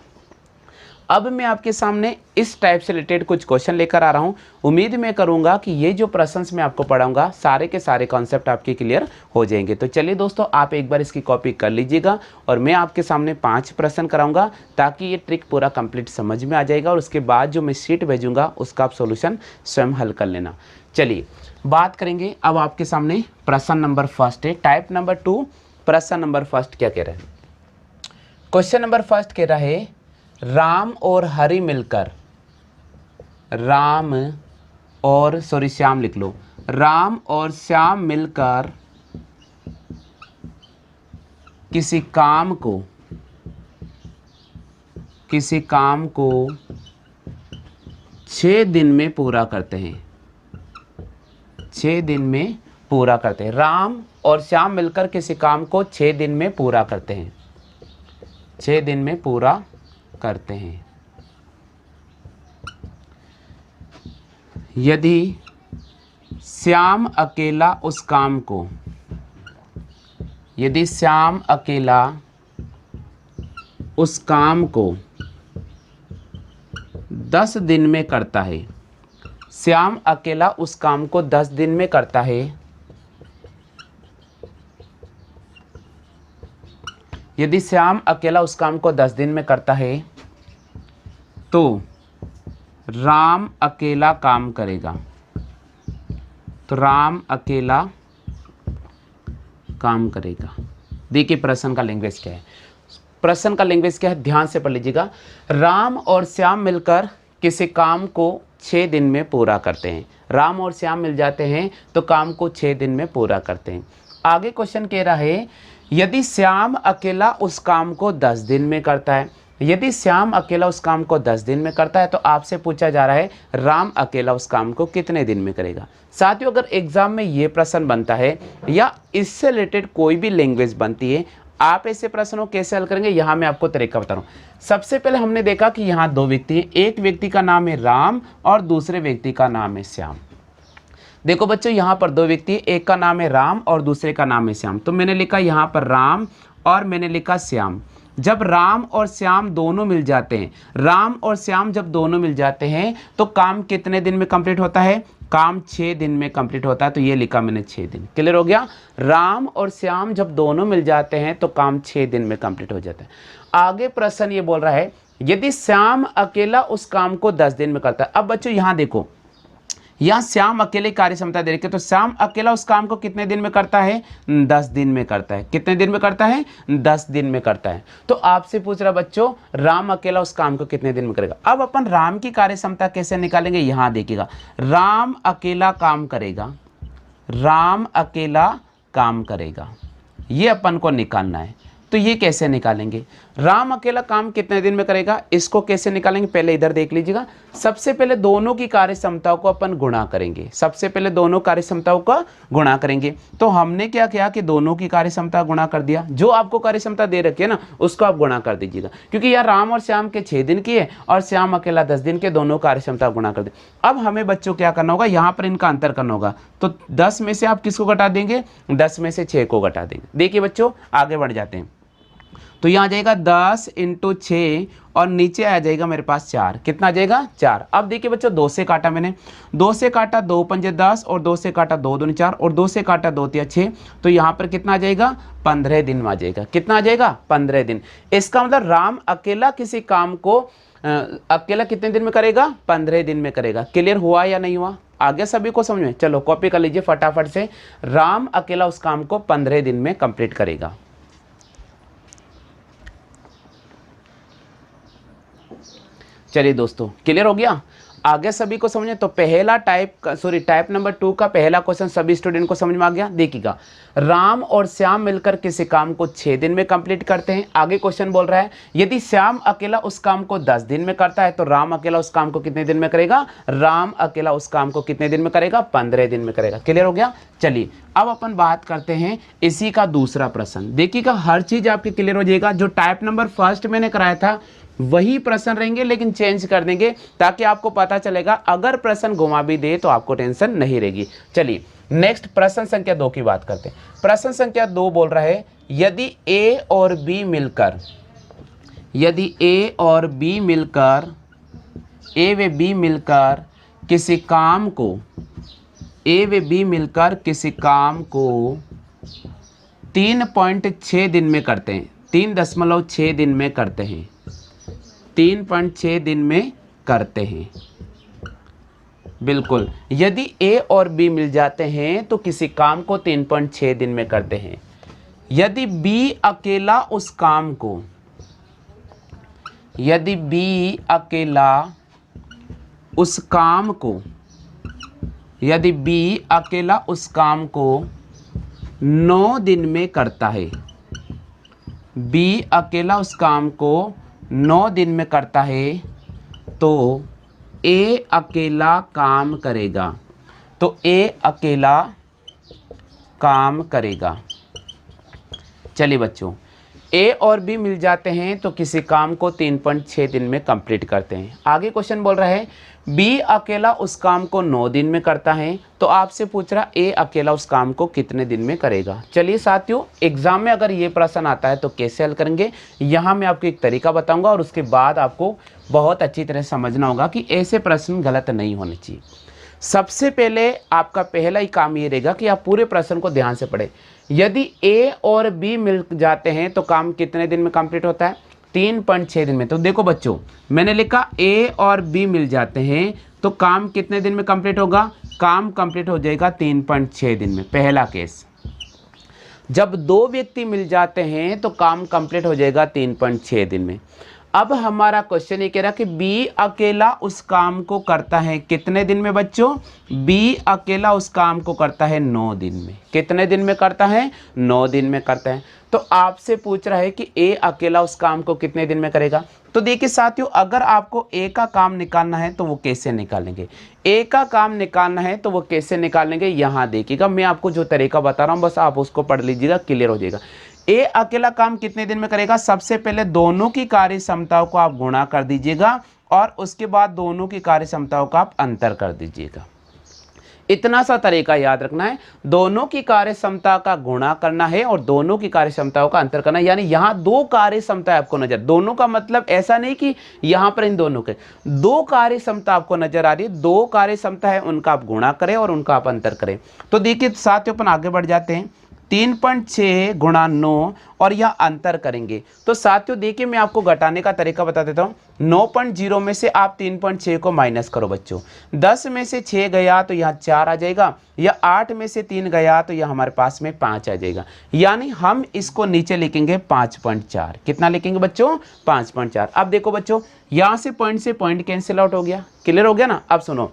A: अब मैं आपके सामने इस टाइप से रिलेटेड कुछ क्वेश्चन लेकर आ रहा हूं। उम्मीद मैं करूंगा कि ये जो प्रश्न मैं आपको पढ़ाऊंगा सारे के सारे कॉन्सेप्ट आपके क्लियर हो जाएंगे। तो चलिए दोस्तों, आप एक बार इसकी कॉपी कर लीजिएगा और मैं आपके सामने 5 प्रश्न कराऊंगा ताकि ये ट्रिक पूरा कंप्लीट समझ में आ जाएगा, और उसके बाद जो मैं शीट भेजूंगा उसका आप सोल्यूशन स्वयं हल कर लेना। चलिए बात करेंगे अब आपके सामने प्रश्न नंबर 1 है, टाइप नंबर 2, प्रश्न नंबर 1 क्या कह रहे हैं? क्वेश्चन नंबर 1 कह रहा है राम और हरि मिलकर, श्याम लिख लो, राम और श्याम मिलकर किसी काम को 6 दिन में पूरा करते हैं। 6 दिन में पूरा करते हैं। राम और श्याम मिलकर किसी काम को 6 दिन में पूरा करते हैं। 6 दिन में पूरा करते हैं। यदि श्याम अकेला उस काम को, यदि श्याम अकेला उस काम को 10 दिन में करता है, श्याम अकेला उस काम को 10 दिन में करता है, यदि श्याम अकेला उस काम को 10 दिन में करता है तो राम अकेला काम करेगा। तो राम अकेला काम करेगा। देखिए प्रश्न का लैंग्वेज क्या है, प्रश्न का लैंग्वेज क्या है, ध्यान से पढ़ लीजिएगा। राम और श्याम मिलकर किसी काम को 6 दिन में पूरा करते हैं। राम और श्याम मिल जाते हैं तो काम को 6 दिन में पूरा करते हैं। आगे क्वेश्चन कह रहा है यदि श्याम अकेला उस काम को 10 दिन में करता है, यदि श्याम अकेला उस काम को 10 दिन में करता है तो आपसे पूछा जा रहा है राम अकेला उस काम को कितने दिन में करेगा। साथियों, अगर एग्जाम में ये प्रश्न बनता है या इससे रिलेटेड कोई भी लैंग्वेज बनती है, आप ऐसे प्रश्नों कैसे हल करेंगे, यहाँ मैं आपको तरीका बता रहा हूँ। सबसे पहले हमने देखा कि यहाँ दो व्यक्ति हैं, एक व्यक्ति का नाम है राम और दूसरे व्यक्ति का नाम है श्याम। देखो बच्चों, यहाँ पर दो व्यक्ति, एक का नाम है राम और दूसरे का नाम है श्याम। तो मैंने लिखा यहाँ पर राम और मैंने लिखा श्याम। जब राम और श्याम दोनों मिल जाते हैं, राम और श्याम जब दोनों मिल जाते हैं तो काम कितने दिन में कंप्लीट होता है, काम 6 दिन में कंप्लीट होता है। तो ये लिखा मैंने 6 दिन। क्लियर हो गया। राम और श्याम जब दोनों मिल जाते हैं तो काम 6 दिन में कंप्लीट हो जाता है। आगे प्रश्न ये बोल रहा है यदि श्याम अकेला उस काम को 10 दिन में करता है। अब बच्चों यहाँ देखो, यहाँ श्याम अकेले कार्य क्षमता दे रखी है, तो श्याम अकेला उस काम को कितने दिन में करता है, 10 दिन में करता है। कितने दिन में करता है, 10 दिन में करता है। तो आपसे पूछ रहा बच्चों राम अकेला उस काम को कितने दिन में करेगा। अब अपन राम की कार्य क्षमता कैसे निकालेंगे, यहाँ देखिएगा, राम अकेला काम करेगा, राम अकेला काम करेगा, ये अपन को निकालना है। तो ये कैसे निकालेंगे, राम अकेला काम कितने दिन में करेगा, इसको कैसे निकालेंगे, पहले इधर देख लीजिएगा। सबसे पहले दोनों की कार्य क्षमताओं को अपन गुणा करेंगे, सबसे पहले दोनों कार्य क्षमताओं का गुणा करेंगे। तो हमने क्या किया कि दोनों की कार्य क्षमता गुणा कर दिया, जो आपको कार्य क्षमता दे रखी है ना उसको आप गुणा कर दीजिएगा, क्योंकि यार राम और श्याम के 6 दिन की है और श्याम अकेला 10 दिन के, दोनों कार्य क्षमता गुणा कर दे। अब हमें बच्चों क्या करना होगा, यहाँ पर इनका अंतर करना होगा। तो 10 में से आप किसको घटा देंगे, 10 में से 6 को घटा देंगे। देखिए बच्चों आगे बढ़ जाते हैं। तो यहाँ आ जाएगा 10 × 6 और नीचे आ जाएगा मेरे पास 4। कितना आ जाएगा, 4। अब देखिए बच्चों 2 से काटा मैंने, 2 से काटा 2 × 5 = 10 और 2 से काटा 2 × 2 = 4 और 2 से काटा 2 × 3 = 6। तो यहाँ पर कितना आ जाएगा, 15 दिन में आ जाएगा। कितना आ जाएगा, 15 दिन। इसका मतलब राम अकेला किसी काम को अकेला कितने दिन में करेगा, 15 दिन में करेगा। क्लियर हुआ या नहीं हुआ, आगे सभी को समझ में। चलो कॉपी कर लीजिए फटाफट से, राम अकेला उस काम को 15 दिन में कंप्लीट करेगा। चलिए दोस्तों क्लियर हो गया, आगे सभी को समझे। तो पहला टाइप नंबर 2 का पहला क्वेश्चन सभी स्टूडेंट को समझ में आ गया। देखिएगा, राम और श्याम मिलकर किसी काम को 6 दिन में कंप्लीट करते हैं। आगे क्वेश्चन बोल रहा है यदि श्याम अकेला उस काम को 10 दिन में करता है तो राम अकेला उस काम को कितने दिन में करेगा, राम अकेला उस काम को कितने दिन में करेगा, 15 दिन में करेगा। क्लियर हो गया। चलिए अब अपन बात करते हैं इसी का दूसरा प्रश्न। देखिएगा हर चीज आपकी क्लियर हो जाएगा। जो टाइप नंबर 1 मैंने कराया था वही प्रश्न रहेंगे, लेकिन चेंज कर देंगे ताकि आपको पता चलेगा अगर प्रश्न घुमा भी दे तो आपको टेंशन नहीं रहेगी। चलिए नेक्स्ट प्रश्न संख्या 2 की बात करते हैं। प्रश्न संख्या 2 बोल रहा है यदि ए और बी मिलकर, यदि ए और बी मिलकर, ए व बी मिलकर किसी काम को, ए व बी मिलकर किसी काम को 3.6 दिन में करते हैं, 3.6 दिन में करते हैं, 3.6 दिन में करते हैं। बिल्कुल, यदि ए और बी मिल जाते हैं तो किसी काम को 3.6 दिन में करते हैं। यदि बी अकेला उस काम को, यदि बी अकेला उस काम को, यदि बी अकेला उस काम को 9 दिन में करता है, बी अकेला उस काम को 9 दिन में करता है तो ए अकेला काम करेगा, तो ए अकेला काम करेगा। चलिए बच्चों, ए और बी मिल जाते हैं तो किसी काम को 3.6 दिन में कंप्लीट करते हैं। आगे क्वेश्चन बोल रहा है बी अकेला उस काम को 9 दिन में करता है, तो आपसे पूछ रहा ए अकेला उस काम को कितने दिन में करेगा। चलिए साथियों, एग्जाम में अगर ये प्रश्न आता है तो कैसे हल करेंगे, यहाँ मैं आपको एक तरीका बताऊंगा और उसके बाद आपको बहुत अच्छी तरह समझना होगा कि ऐसे प्रश्न गलत नहीं होने चाहिए। सबसे पहले आपका पहला ही काम ये रहेगा कि आप पूरे प्रश्न को ध्यान से पढ़ें। यदि ए और बी मिल जाते हैं तो काम कितने दिन में कंप्लीट होता है, 3.6 दिन में। तो देखो बच्चों, मैंने लिखा ए और बी मिल जाते हैं तो काम कितने दिन में कंप्लीट होगा, काम कंप्लीट हो जाएगा 3.6 दिन में। पहला केस। जब 2 व्यक्ति मिल जाते हैं तो काम कंप्लीट हो जाएगा 3.6 दिन में। अब हमारा क्वेश्चन ये कह रहा कि बी अकेला उस काम को करता है कितने दिन में बच्चों? बी अकेला उस काम को करता है 9 दिन में। कितने दिन में करता है? 9 दिन में करता है। तो आपसे पूछ रहा है कि ए अकेला उस काम को कितने दिन में करेगा। तो देखिए साथियों, अगर आपको ए का काम निकालना है तो वो कैसे निकालेंगे? ए का काम निकालना है तो वो कैसे निकालेंगे, यहाँ देखिएगा, मैं आपको जो तरीका बता रहा हूँ बस आप उसको पढ़ लीजिएगा, क्लियर हो जाएगा। ए अकेला काम कितने दिन में करेगा? सबसे पहले दोनों की कार्य क्षमताओं को आप गुणा कर दीजिएगा और उसके बाद दोनों की कार्य क्षमताओं का आप अंतर कर दीजिएगा। इतना सा तरीका याद रखना है, दोनों की कार्य क्षमता का गुणा करना है और दोनों की कार्य क्षमताओं का अंतर करना है। यानी यहाँ दो कार्य क्षमता आपको नजर, दोनों का मतलब ऐसा नहीं कि यहाँ पर इन दोनों के दो कार्य क्षमता आपको नजर आ रही है, दो कार्य क्षमता है उनका आप गुणा करें और उनका आप अंतर करें। तो देखिए साथियों अपन आगे बढ़ जाते हैं, 3.6 गुणा 9 और यह अंतर करेंगे। तो साथियों देखिए मैं आपको घटाने का तरीका बता देता हूँ। 9.0 में से आप 3.6 को माइनस करो बच्चों, 10 में से 6 गया तो यहाँ 4 आ जाएगा, या 8 में से 3 गया तो यह हमारे पास में 5 आ जाएगा। यानी हम इसको नीचे लिखेंगे 5.4। कितना लिखेंगे बच्चों? 5.4। अब देखो बच्चों, यहाँ से पॉइंट कैंसिल आउट हो गया, क्लियर हो गया ना। अब सुनो,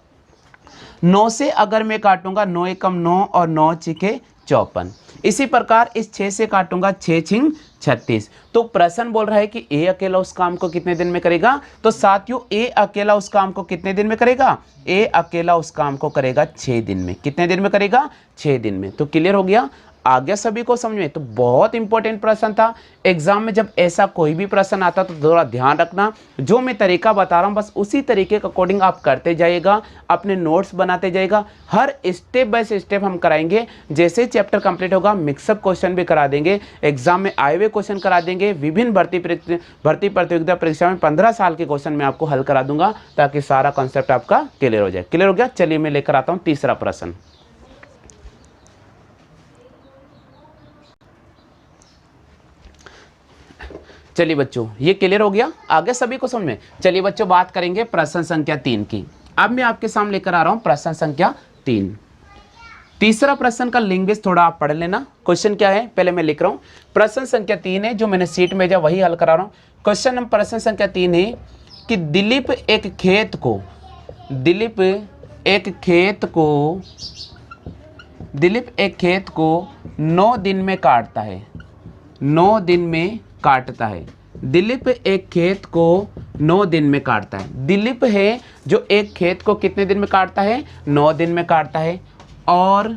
A: 9 से अगर मैं काटूंगा 9 एकम 9 और 9 छिके 54। इसी प्रकार इस 6 से काटूंगा 6 छिंग 36। तो प्रश्न बोल रहा है कि ए अकेला उस काम को कितने दिन में करेगा। तो साथियों ए अकेला उस काम को कितने दिन में करेगा? ए अकेला उस काम को करेगा 6 दिन में। कितने दिन में करेगा? 6 दिन में। तो क्लियर हो गया, आ गया सभी को समझ में। तो बहुत इंपॉर्टेंट प्रश्न था, एग्जाम में जब ऐसा कोई भी प्रश्न आता तो थोड़ा ध्यान रखना, जो मैं तरीका बता रहा हूँ बस उसी तरीके के अकॉर्डिंग आप करते जाइएगा, अपने नोट्स बनाते जाइएगा। हर स्टेप बाय स्टेप हम कराएंगे। जैसे चैप्टर कंप्लीट होगा मिक्सअप क्वेश्चन भी करा देंगे, एग्जाम में आए हुए क्वेश्चन करा देंगे, विभिन्न भर्ती प्रतियोगिता परीक्षा में 15 साल के क्वेश्चन मैं आपको हल करा दूंगा, ताकि सारा कॉन्सेप्ट आपका क्लियर हो जाए। क्लियर हो गया? चलिए मैं लेकर आता हूँ तीसरा प्रश्न। चलिए बच्चों ये क्लियर हो गया, आगे सभी को समझ में। चलिए बच्चों बात करेंगे प्रश्न संख्या 3 की। अब मैं आपके सामने लेकर आ रहा हूं प्रश्न संख्या 3। तीसरा प्रश्न का लिंग्वेज थोड़ा आप पढ़ लेना। क्वेश्चन क्या है पहले मैं लिख रहा हूं। प्रश्न संख्या 3 है, जो मैंने सीट में वही हल करा रहा हूं। क्वेश्चन नंबर प्रश्न संख्या 3 है कि दिलीप एक खेत को 9 दिन में काटता है। 9 दिन में काटता है। दिलीप एक खेत को 9 दिन में काटता है। दिलीप है जो एक खेत को कितने दिन में काटता है? 9 दिन में काटता है। और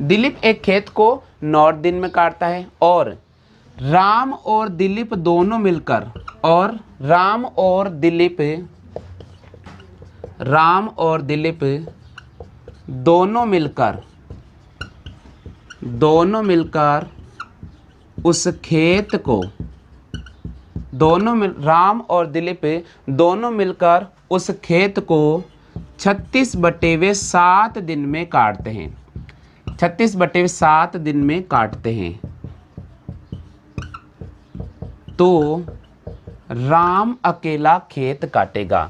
A: दिलीप एक खेत को 9 दिन में काटता है और राम और दिलीप दोनों मिलकर दोनों मिलकर उस खेत को राम और दिलीप दोनों मिलकर उस खेत को 36/7 दिन में काटते हैं। 36/7 दिन में काटते हैं। तो राम अकेला खेत काटेगा।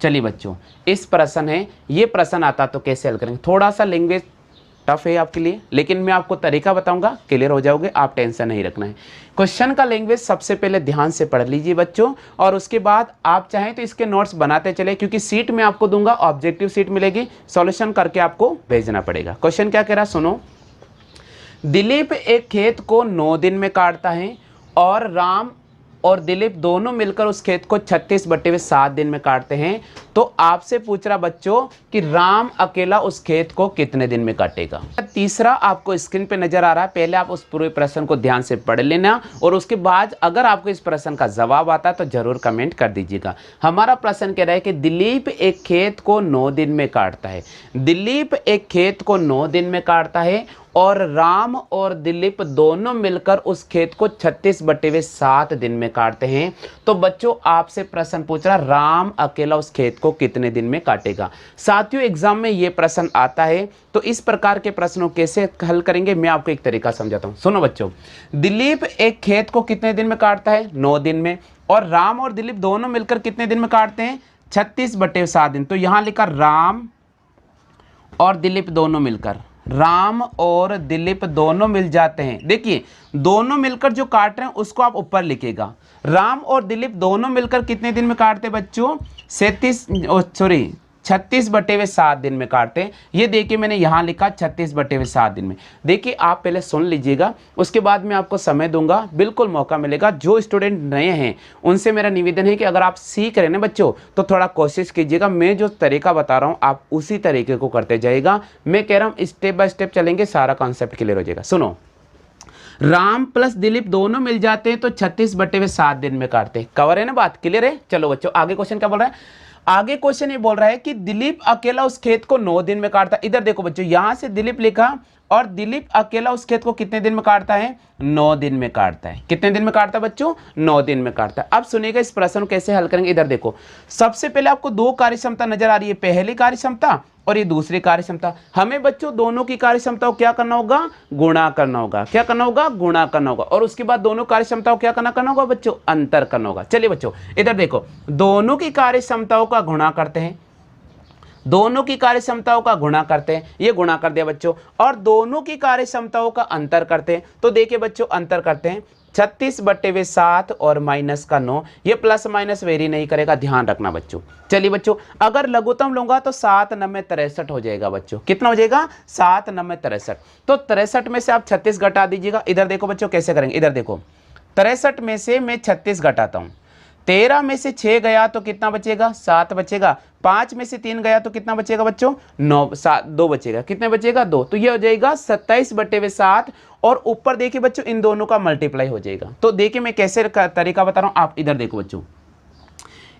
A: चलिए बच्चों इस प्रश्न है, ये प्रश्न आता तो कैसे हल करेंगे। थोड़ा सा लैंग्वेज टफ है आपके लिए, लेकिन मैं आपको तरीका बताऊंगा, क्लियर हो जाओगे, आप टेंशन नहीं रखना है। क्वेश्चन का लैंग्वेज सबसे पहले ध्यान से पढ़ लीजिए बच्चों, और उसके बाद आप चाहें तो इसके नोट्स बनाते चले, क्योंकि सीट में आपको दूंगा, ऑब्जेक्टिव सीट मिलेगी, सॉल्यूशन करके आपको भेजना पड़ेगा। क्वेश्चन क्या कह रहा है सुनो। दिलीप एक खेत को 9 दिन में काटता है और राम और दिलीप दोनों मिलकर उस खेत को 36/7 दिन में काटते हैं। तो आपसे पूछ रहा बच्चों कि राम अकेला उस खेत को कितने दिन में काटेगा। तीसरा आपको स्क्रीन पे नजर आ रहा है, पहले आप उस पूरे प्रश्न को ध्यान से पढ़ लेना, और उसके बाद अगर आपको इस प्रश्न का जवाब आता है तो जरूर कमेंट कर दीजिएगा। हमारा प्रश्न कह रहा है कि दिलीप एक खेत को 9 दिन में काटता है। दिलीप एक खेत को 9 दिन में काटता है और राम और दिलीप दोनों मिलकर उस खेत को 36/7 दिन में काटते हैं। तो बच्चों आपसे प्रश्न पूछ रहा राम अकेला उस खेत को कितने दिन में काटेगा। साथियों एग्जाम में ये प्रश्न आता है, तो इस प्रकार के प्रश्नों कैसे हल करेंगे मैं आपको एक तरीका समझाता हूं। सुनो बच्चों, दिलीप एक खेत को कितने दिन में काटता है? 9 दिन में। और राम और दिलीप दोनों मिलकर कितने दिन में काटते हैं? 36/7 दिन। तो यहां लिखा राम और दिलीप दोनों मिलकर, राम और दिलीप दोनों मिल जाते हैं। देखिए दोनों मिलकर जो काट रहे हैं उसको आप ऊपर लिखिएगा। राम और दिलीप दोनों मिलकर कितने दिन में काटते बच्चों? 36/7 दिन में काटते हैं। ये देखिए मैंने यहाँ लिखा 36/7 दिन में। देखिए आप पहले सुन लीजिएगा, उसके बाद मैं आपको समय दूंगा, बिल्कुल मौका मिलेगा। जो स्टूडेंट नए हैं उनसे मेरा निवेदन है कि अगर आप सीख रहे हैं ना बच्चों, तो थोड़ा कोशिश कीजिएगा। मैं जो तरीका बता रहा हूँ आप उसी तरीके को करते जाइएगा। मैं कह रहा हूँ स्टेप बाय स्टेप चलेंगे, सारा कॉन्सेप्ट क्लियर हो जाएगा। सुनो, राम प्लस दिलीप दोनों मिल जाते हैं तो 36/7 दिन में काटते हैं। कवर है ना बात, क्लियर है? चलो बच्चों आगे क्वेश्चन क्या बोल रहा है? आगे क्वेश्चन ये बोल रहा है कि दिलीप अकेला उस खेत को 9 दिन में काटता है। इधर देखो बच्चों, यहां से दिलीप लिखा और दिलीप अकेला उस खेत को कितने दिन में काटता है? 9 दिन में काटता है। कितने दिन में काटता है बच्चों? 9 दिन में काटता है। अब सुनिएगा इस प्रश्न को कैसे हल करेंगे। इधर देखो, सबसे पहले आपको दो कार्य क्षमता नजर आ रही है, पहली कार्य क्षमता और ये दूसरी कार्य क्षमता। हमें बच्चों दोनों की कार्य क्षमता को क्या करना होगा? गुणा करना होगा। क्या करना होगा? गुणा करना होगा। और उसके बाद दोनों कार्य क्षमताओं को क्या करना होगा बच्चों? अंतर करना होगा। चलिए बच्चों इधर देखो, दोनों की कार्य क्षमताओं का गुणा करते हैं, दोनों की कार्य क्षमताओं का गुणा करते हैं, ये गुणा कर दिया बच्चों, और दोनों की कार्य क्षमताओं का अंतर करते हैं। तो देखिए बच्चों अंतर करते हैं, 36/7 और माइनस का 9, ये प्लस माइनस वेरी नहीं करेगा, ध्यान रखना बच्चों। चलिए बच्चों, अगर लघुत्तम लूंगा तो 7 9 63 हो जाएगा बच्चों। कितना हो जाएगा? 7 9 63। तो 63 में से आप 36 घटा दीजिएगा। इधर देखो बच्चों कैसे करेंगे, इधर देखो 63 में से मैं 36 घटाता हूं, 13 में से 6 गया तो कितना बचेगा? 7 बचेगा। 5 में से 3 गया तो कितना बचेगा बच्चों? 9 7 2 बचेगा। कितने बचेगा? 2। तो ये हो जाएगा 27/7 और ऊपर देखिए बच्चों इन दोनों का मल्टीप्लाई हो जाएगा। तो देखिए मैं कैसे तरीका बता रहा हूं, आप इधर देखो बच्चों,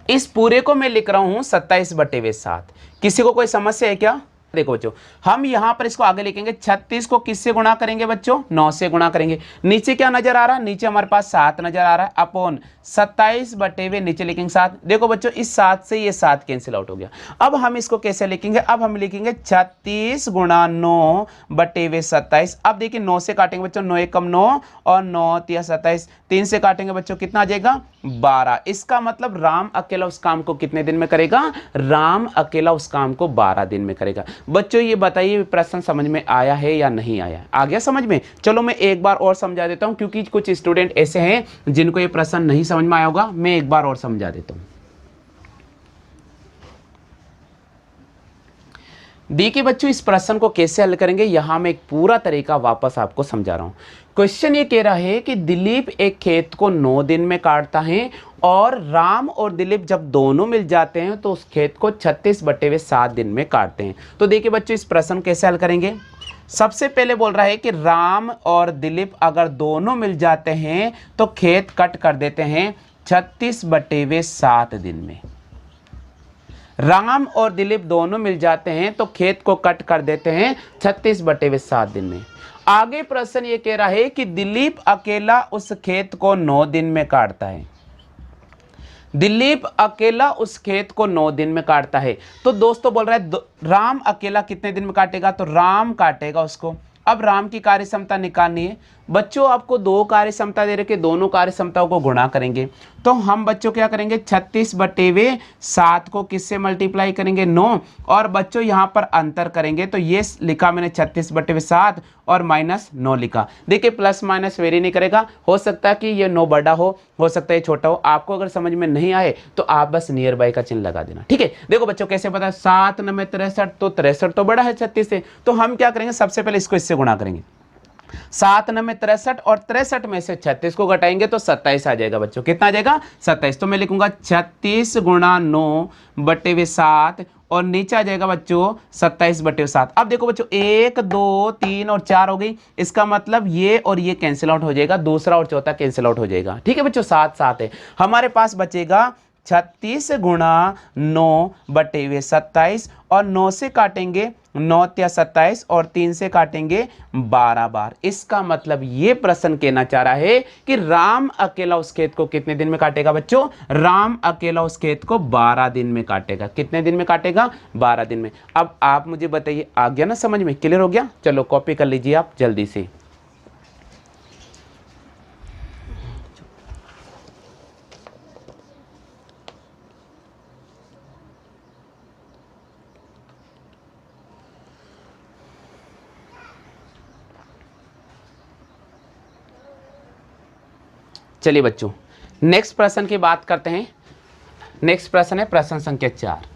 A: इस पूरे को मैं लिख रहा हूं 27/7। किसी को कोई समस्या है क्या? देखो बच्चों, हम यहां पर इसको आगे लिखेंगे, 36 को किससे गुणा करेंगे बच्चों? 9 से गुणा करेंगे। नीचे क्या नजर आ रहा है? नीचे हमारे पास 7 नजर आ रहा है, अपॉन 27/, नीचे लिखेंगे 7। देखो बच्चों इस 7 से ये 7 कैंसिल आउट हो गया। अब हम इसको कैसे लिखेंगे? अब हम लिखेंगे 36 × 9/27। अब देखिए 9 से काटेंगे बच्चों, 9 1 कम 9 और 9 3 27, 3 से काटेंगे बच्चों, कितना आ जाएगा? 12। इसका मतलब राम अकेला उस काम को कितने दिन में करेगा? राम अकेला उस काम को 12 दिन में करेगा। बच्चों ये बताइए प्रश्न समझ में आया है या नहीं आया? आ गया समझ में? चलो मैं एक बार और समझा देता हूं, क्योंकि कुछ स्टूडेंट ऐसे हैं जिनको ये प्रश्न नहीं समझ में आया होगा। मैं एक बार और समझा देता हूं। देखिए बच्चों इस प्रश्न को कैसे हल करेंगे, यहां मैं एक पूरा तरीका वापस आपको समझा रहा हूं। क्वेश्चन ये कह रहा है कि दिलीप एक खेत को 9 दिन में काटता है और राम और दिलीप जब दोनों मिल जाते हैं तो उस खेत को 36/7 दिन में काटते हैं। तो देखिए बच्चों इस प्रश्न कैसे हल करेंगे। सबसे पहले बोल रहा है कि राम और दिलीप अगर दोनों मिल जाते हैं तो खेत कट कर देते हैं 36/7 दिन में। राम और दिलीप दोनों मिल जाते हैं तो खेत को कट कर देते हैं 36/7 दिन में। आगे प्रश्न ये कह रहा है कि दिलीप अकेला उस खेत को 9 दिन में काटता है। दिलीप अकेला उस खेत को 9 दिन में काटता है। तो दोस्तों बोल रहा है राम अकेला कितने दिन में काटेगा? तो राम काटेगा उसको। अब राम की कार्य क्षमता निकालनी है। बच्चों आपको दो कार्य क्षमता दे रखे, दोनों कार्य क्षमताओं को गुणा करेंगे। तो हम बच्चों क्या करेंगे? 36/7 को किससे मल्टीप्लाई करेंगे? 9। और बच्चों यहाँ पर अंतर करेंगे, तो ये लिखा मैंने 36/7 और -9 लिखा। देखिए प्लस माइनस वेरी नहीं करेगा, हो सकता है कि ये 9 बड़ा हो सकता है छोटा हो। आपको अगर समझ में नहीं आए तो आप बस नियर बाय का चिन्ह लगा देना, ठीक है। देखो बच्चों कैसे पता है? 7 9 63, तो 63 तो बड़ा है 36 से। तो हम क्या करेंगे? सबसे पहले इसको इससे गुणा करेंगे। 7 9 63 और 63 में से 36 को घटाएंगे तो 27 आ जाएगा बच्चों। कितना आ जाएगा? 27। तो मैं लिखूंगा 36 × 9/7 और नीचे आ जाएगा बच्चों 27/7। अब देखो बच्चों 1 2 3 और 4 हो गई, इसका मतलब ये और ये कैंसिल आउट हो जाएगा, दूसरा और चौथा कैंसिल आउट हो जाएगा, ठीक है बच्चों। 7 7 है, हमारे पास बचेगा 36 × 9/27 और 9 से काटेंगे 9 या 27 और 3 से काटेंगे 12 बार। इसका मतलब ये प्रश्न कहना चाह रहा है कि राम अकेला उस खेत को कितने दिन में काटेगा बच्चों? राम अकेला उस खेत को 12 दिन में काटेगा। कितने दिन में काटेगा? 12 दिन में। अब आप मुझे बताइए, आ गया ना समझ में? क्लियर हो गया? चलो कॉपी कर लीजिए आप जल्दी से। चलिए बच्चों नेक्स्ट प्रश्न की बात करते हैं। नेक्स्ट प्रश्न है प्रश्न संख्या 4।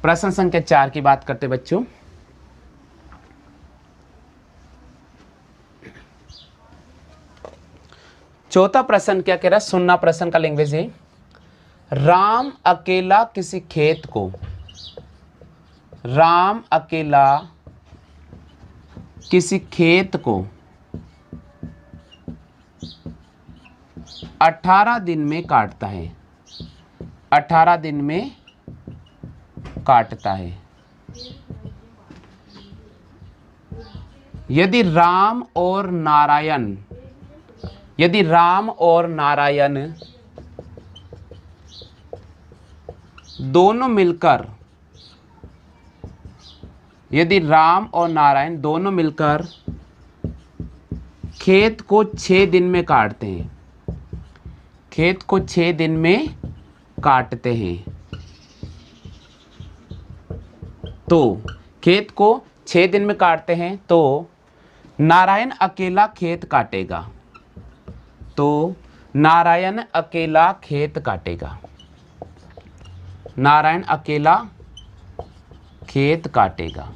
A: प्रश्न संख्या 4 की बात करते हैं बच्चों। चौथा प्रश्न क्या कह रहा है, सुनना प्रश्न का लैंग्वेज है। राम अकेला किसी खेत को, राम अकेला किसी खेत को 18 दिन में काटता है, 18 दिन में काटता है। यदि राम और नारायण, यदि राम और नारायण दोनों मिलकर, यदि राम और नारायण दोनों मिलकर खेत को 6 दिन में काटते हैं, खेत को 6 दिन में काटते हैं, तो खेत को 6 दिन में काटते हैं तो नारायण अकेला खेत काटेगा, तो नारायण अकेला खेत काटेगा, नारायण अकेला खेत काटेगा।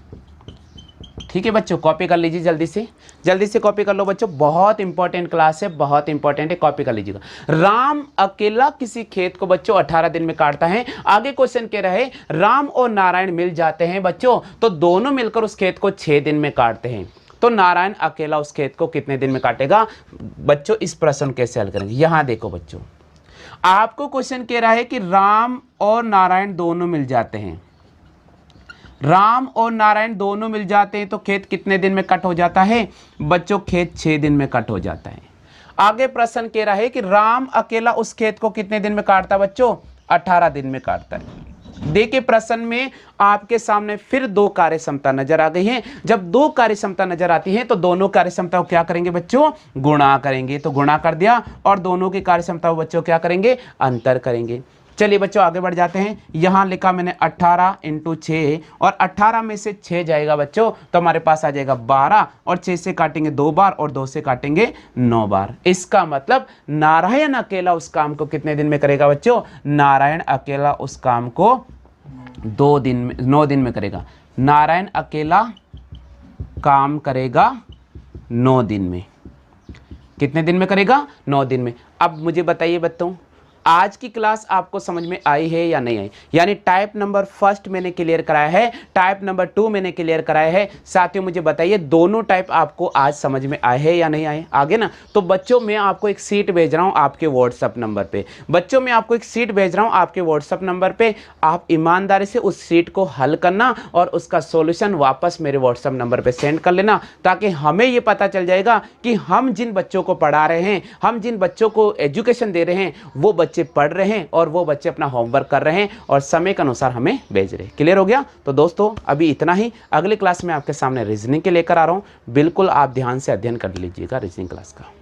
A: ठीक है बच्चों, कॉपी कर लीजिए जल्दी से कॉपी कर लो बच्चों, बहुत इंपॉर्टेंट क्लास है, बहुत इंपॉर्टेंट है, कॉपी कर लीजिएगा। राम अकेला किसी खेत को बच्चों 18 दिन में काटता है। आगे क्वेश्चन कह रहे राम और नारायण मिल जाते हैं बच्चों, तो दोनों मिलकर उस खेत को 6 दिन में काटते हैं, तो नारायण अकेला उस खेत को कितने दिन में काटेगा। बच्चों इस प्रश्न कैसे हल करेंगे, यहां देखो बच्चों, आपको क्वेश्चन कह रहा है कि राम और नारायण दोनों मिल जाते हैं, राम और नारायण दोनों मिल जाते हैं तो खेत कितने दिन में कट हो जाता है बच्चों, खेत 6 दिन में कट हो जाता है। आगे प्रश्न कह रहा है कि राम अकेला उस खेत को कितने दिन में काटता है बच्चों, 18 दिन में काटता है। देखिए प्रश्न में आपके सामने फिर 2 कार्य क्षमता नजर आ गई है। जब 2 कार्य क्षमता नजर आती है तो दोनों कार्य क्षमता को क्या करेंगे बच्चों, गुणा करेंगे, तो गुणा कर दिया, और दोनों की कार्य क्षमता को बच्चों क्या करेंगे, अंतर करेंगे। चलिए बच्चों आगे बढ़ जाते हैं। यहां लिखा मैंने 18 × 6, और 18 में से 6 जाएगा बच्चों तो हमारे पास आ जाएगा 12, और 6 से काटेंगे 2 बार और 2 से काटेंगे 9 बार। इसका मतलब नारायण अकेला उस काम को कितने दिन में करेगा बच्चों, नारायण अकेला उस काम को 9 दिन में करेगा। नारायण अकेला काम करेगा 9 दिन में। कितने दिन में करेगा, 9 दिन में। अब मुझे बताइए बच्चों, आज की क्लास आपको समझ में आई है या नहीं आई, यानी टाइप नंबर 1 मैंने क्लियर कराया है, टाइप नंबर 2 मैंने क्लियर कराया है। साथियों मुझे बताइए दोनों टाइप आपको आज समझ में आए हैं या नहीं आए, आगे ना। तो बच्चों मैं आपको एक सीट भेज रहा हूं आपके व्हाट्सएप नंबर पे, बच्चों मैं आपको एक सीट भेज रहा हूं आपके व्हाट्सएप नंबर पे, आप ईमानदारी से उस सीट को हल करना और उसका सॉल्यूशन वापस मेरे व्हाट्सएप नंबर पे सेंड कर लेना, ताकि हमें ये पता चल जाएगा कि हम जिन बच्चों को पढ़ा रहे हैं, हम जिन बच्चों को एजुकेशन दे रहे हैं, वो बच्चे पढ़ रहे हैं और वो बच्चे अपना होमवर्क कर रहे हैं और समय के अनुसार हमें भेज रहे हैं। क्लियर हो गया। तो दोस्तों अभी इतना ही, अगली क्लास में आपके सामने रीजनिंग के लेकर आ रहा हूं, बिल्कुल आप ध्यान से अध्ययन कर लीजिएगा रीजनिंग क्लास का।